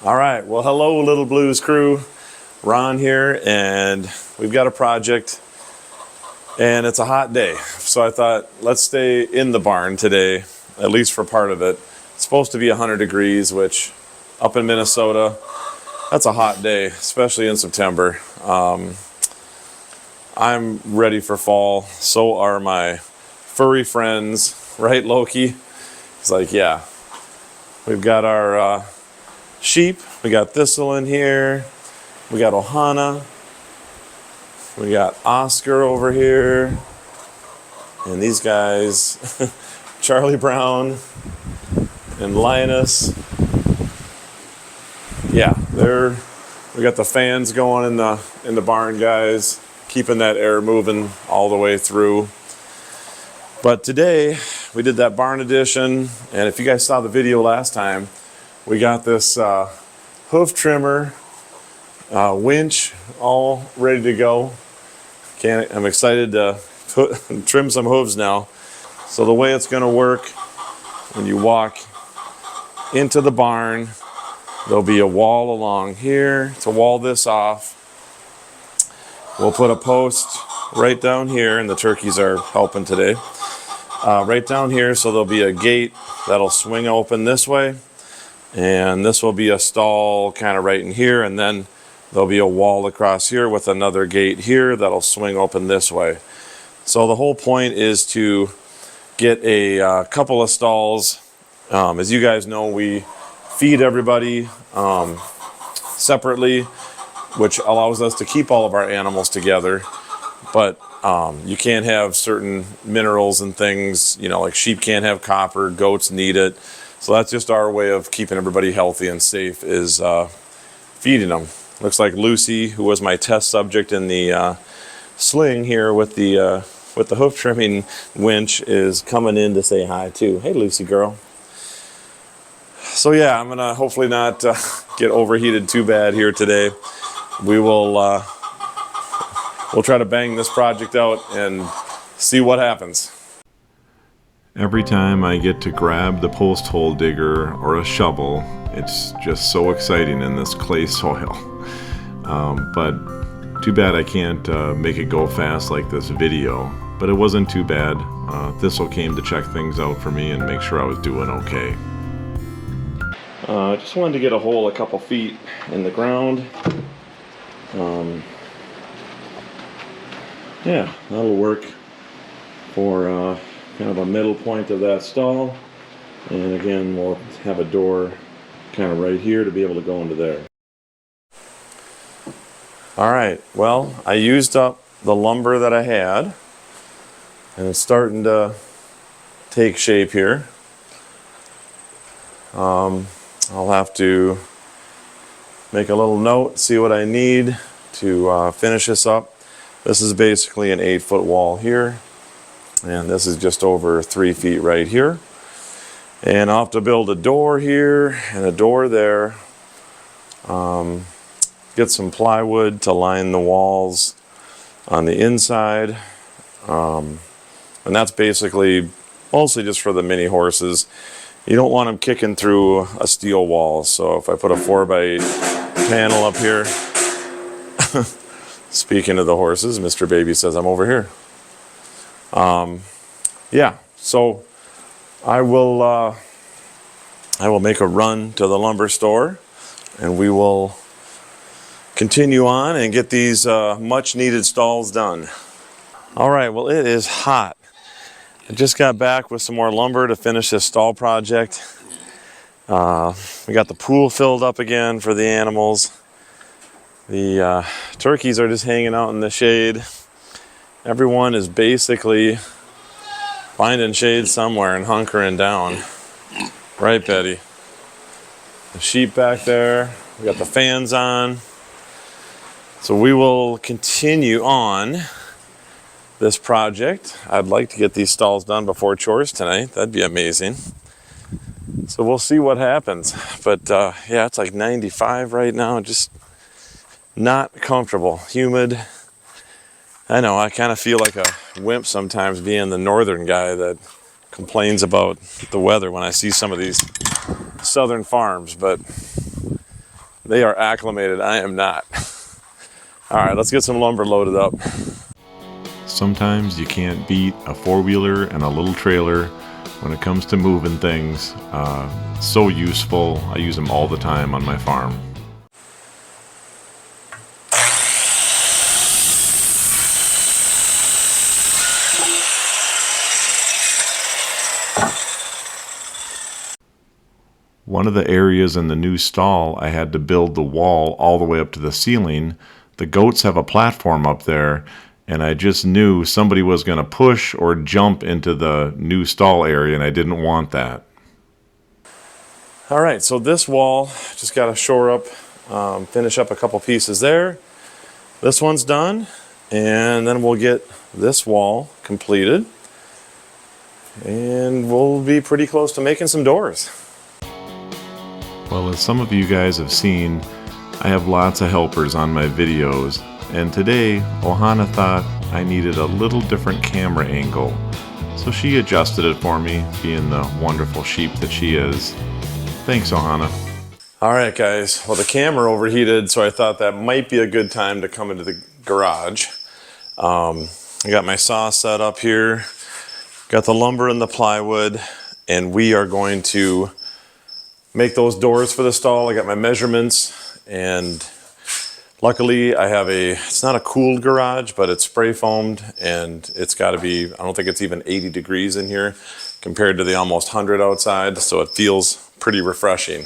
All right, well, hello, Little Blues crew. Ron here, and we've got a project, and it's a hot day. So I thought, let's stay in the barn today, at least for part of it. It's supposed to be 100 degrees, which up in Minnesota, that's a hot day, especially in September. I'm ready for fall. So are my furry friends, right, Loki? He's like, yeah. We've got our sheep. We got Thistle in here. We got Ohana. We got Oscar over here. And these guys, Charlie Brown and Linus. Yeah, we got the fans going in the barn, guys, keeping that air moving all the way through. But today we did that barn edition, and if you guys saw the video last time, we got this hoof trimmer winch all ready to go. I'm excited to trim some hooves now. So the way it's going to work, when you walk into the barn, there'll be a wall along here to wall this off. We'll put a post right down here, and the turkeys are helping today. Right down here, so there'll be a gate that'll swing open this way, and this will be a stall kind of right in here, and then there'll be a wall across here with another gate here that'll swing open this way. So the whole point is to get a couple of stalls. As you guys know, we feed everybody separately, which allows us to keep all of our animals together. But you can't have certain minerals and things, you know, like sheep can't have copper, goats need it. So that's just our way of keeping everybody healthy and safe, is feeding them. Looks like Lucy, who was my test subject in the sling here with the hoof trimming winch, is coming in to say hi too. Hey, Lucy girl. So yeah, I'm gonna hopefully not get overheated too bad here today. We will we'll try to bang this project out and see what happens. Every time I get to grab the post hole digger or a shovel, it's just so exciting in this clay soil. But too bad I can't make it go fast like this video. But it wasn't too bad. Thistle came to check things out for me and make sure I was doing okay. I just wanted to get a hole a couple feet in the ground. Yeah, that'll work for kind of a middle point of that stall. And again, we'll have a door kind of right here to be able to go into there. All right, well, I used up the lumber that I had, and it's starting to take shape here. I'll have to make a little note, see what I need to finish this up. This is basically an 8-foot wall here, and this is just over 3 feet right here. And I'll have to build a door here and a door there. Get some plywood to line the walls on the inside. And that's basically mostly just for the mini horses. You don't want them kicking through a steel wall. So if I put a 4x8 panel up here, speaking of the horses, Mr. Baby says I'm over here. Yeah, so I will make a run to the lumber store, and we will continue on and get these much needed stalls done. All right, well, it is hot. I just got back with some more lumber to finish this stall project. We got the pool filled up again for the animals. The turkeys are just hanging out in the shade. Everyone is basically finding shade somewhere and hunkering down. Right, Betty? The sheep back there. We got the fans on. So we will continue on this project. I'd like to get these stalls done before chores tonight. That'd be amazing. So we'll see what happens. But yeah, it's like 95 right now. Just not comfortable. Humid. I know, I kind of feel like a wimp sometimes being the northern guy that complains about the weather when I see some of these southern farms, but they are acclimated. I am not. All right, let's get some lumber loaded up. Sometimes you can't beat a four-wheeler and a little trailer when it comes to moving things. So useful. I use them all the time on my farm. One of the areas in the new stall, I had to build the wall all the way up to the ceiling. The goats have a platform up there, and I just knew somebody was going to push or jump into the new stall area, and I didn't want that. All right, so this wall, just got to shore up, finish up a couple pieces there. This one's done, and then we'll get this wall completed, and we'll be pretty close to making some doors. Well, as some of you guys have seen, I have lots of helpers on my videos, and today Ohana thought I needed a little different camera angle, so she adjusted it for me, being the wonderful sheep that she is. Thanks, Ohana. All right, guys, well, the camera overheated, so I thought that might be a good time to come into the garage. I got my saw set up here, got the lumber and the plywood, and we are going to make those doors for the stall. I got my measurements, and luckily I have it's not a cooled garage, but it's spray foamed, and it's got to be, I don't think it's even 80 degrees in here compared to the almost 100 outside, so it feels pretty refreshing.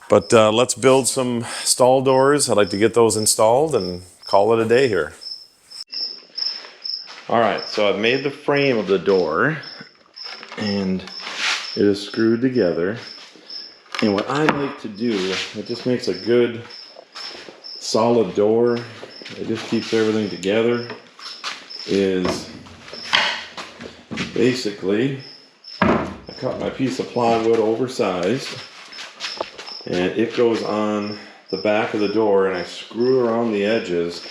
But let's build some stall doors. I'd like to get those installed and call it a day here. All right, so I've made the frame of the door, and it is screwed together. And what I like to do, it just makes a good solid door, it just keeps everything together, is basically I cut my piece of plywood oversized, and it goes on the back of the door, and I screw around the edges,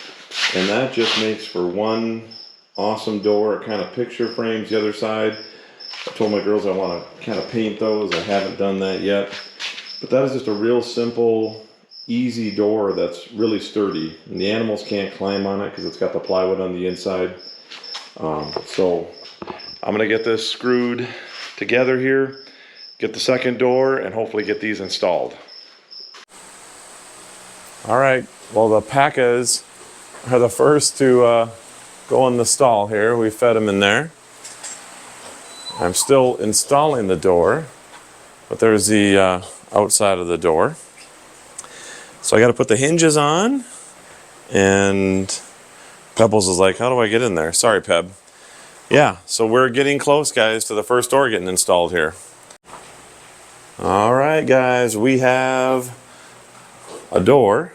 and that just makes for one awesome door. It kind of picture frames the other side. I told my girls I want to kind of paint those. I haven't done that yet. But that is just a real simple, easy door that's really sturdy. And the animals can't climb on it because it's got the plywood on the inside. So I'm going to get this screwed together here, get the second door, and hopefully get these installed. All right, well, the Pacas are the first to go in the stall here. We fed them in there. I'm still installing the door, but there's the outside of the door. So I got to put the hinges on, and Pebbles is like, how do I get in there? Sorry, Peb. Yeah, so we're getting close, guys, to the first door getting installed here. All right, guys, we have a door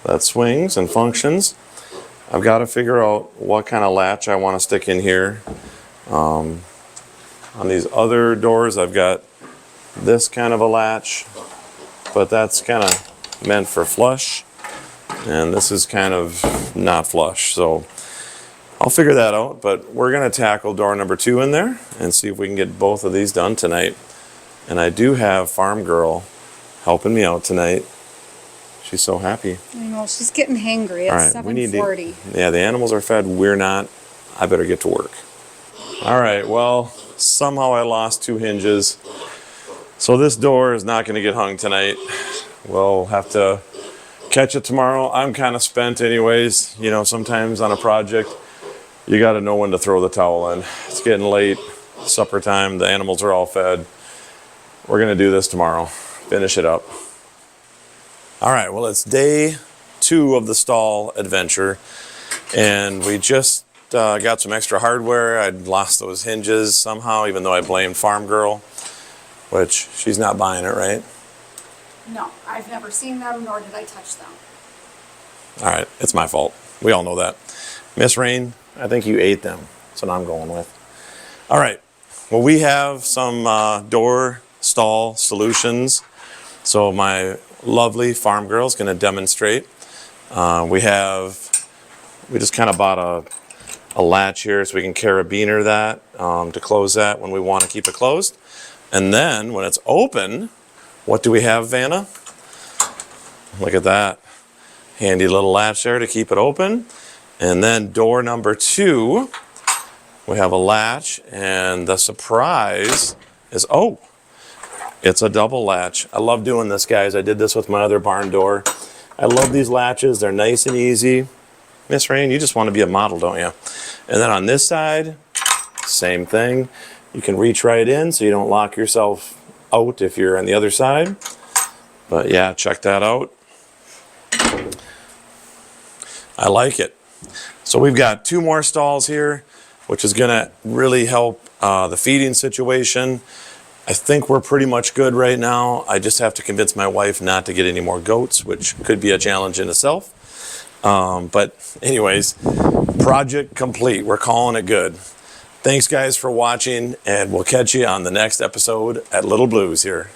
that swings and functions. I've got to figure out what kind of latch I want to stick in here. On these other doors, I've got this kind of a latch, but that's kind of meant for flush, and this is kind of not flush, so I'll figure that out. But we're going to tackle door number 2 in there and see if we can get both of these done tonight. And I do have Farm Girl helping me out tonight. She's so happy. I know, she's getting hangry. It's 7:40. Yeah, the animals are fed, we're not. I better get to work. All right, well, somehow I lost 2 hinges. So this door is not going to get hung tonight. We'll have to catch it tomorrow. I'm kind of spent anyways. You know, sometimes on a project, you got to know when to throw the towel in. It's getting late, supper time, the animals are all fed. We're going to do this tomorrow, finish it up. All right, well, it's day 2 of the stall adventure, and we just got some extra hardware. I'd lost those hinges somehow, even though I blamed Farm Girl. Which, she's not buying it, right? No, I've never seen them, nor did I touch them. All right, it's my fault. We all know that. Miss Rain, I think you ate them. That's what I'm going with. All right, well, we have some door stall solutions. So my lovely Farm Girl is going to demonstrate. We just kind of bought a latch here so we can carabiner that to close that when we want to keep it closed. And then when it's open, what do we have, Vanna? Look at that. Handy little latch there to keep it open. And then door number 2, we have a latch, and the surprise is, oh, it's a double latch. I love doing this, guys. I did this with my other barn door. I love these latches. They're nice and easy. Miss Rain, you just want to be a model, don't you? And then on this side, same thing. You can reach right in so you don't lock yourself out if you're on the other side. But yeah, check that out. I like it. So we've got 2 more stalls here, which is going to really help the feeding situation. I think we're pretty much good right now. I just have to convince my wife not to get any more goats, which could be a challenge in itself. But anyways, project complete. We're calling it good. Thanks, guys, for watching, and we'll catch you on the next episode at Little Blues here.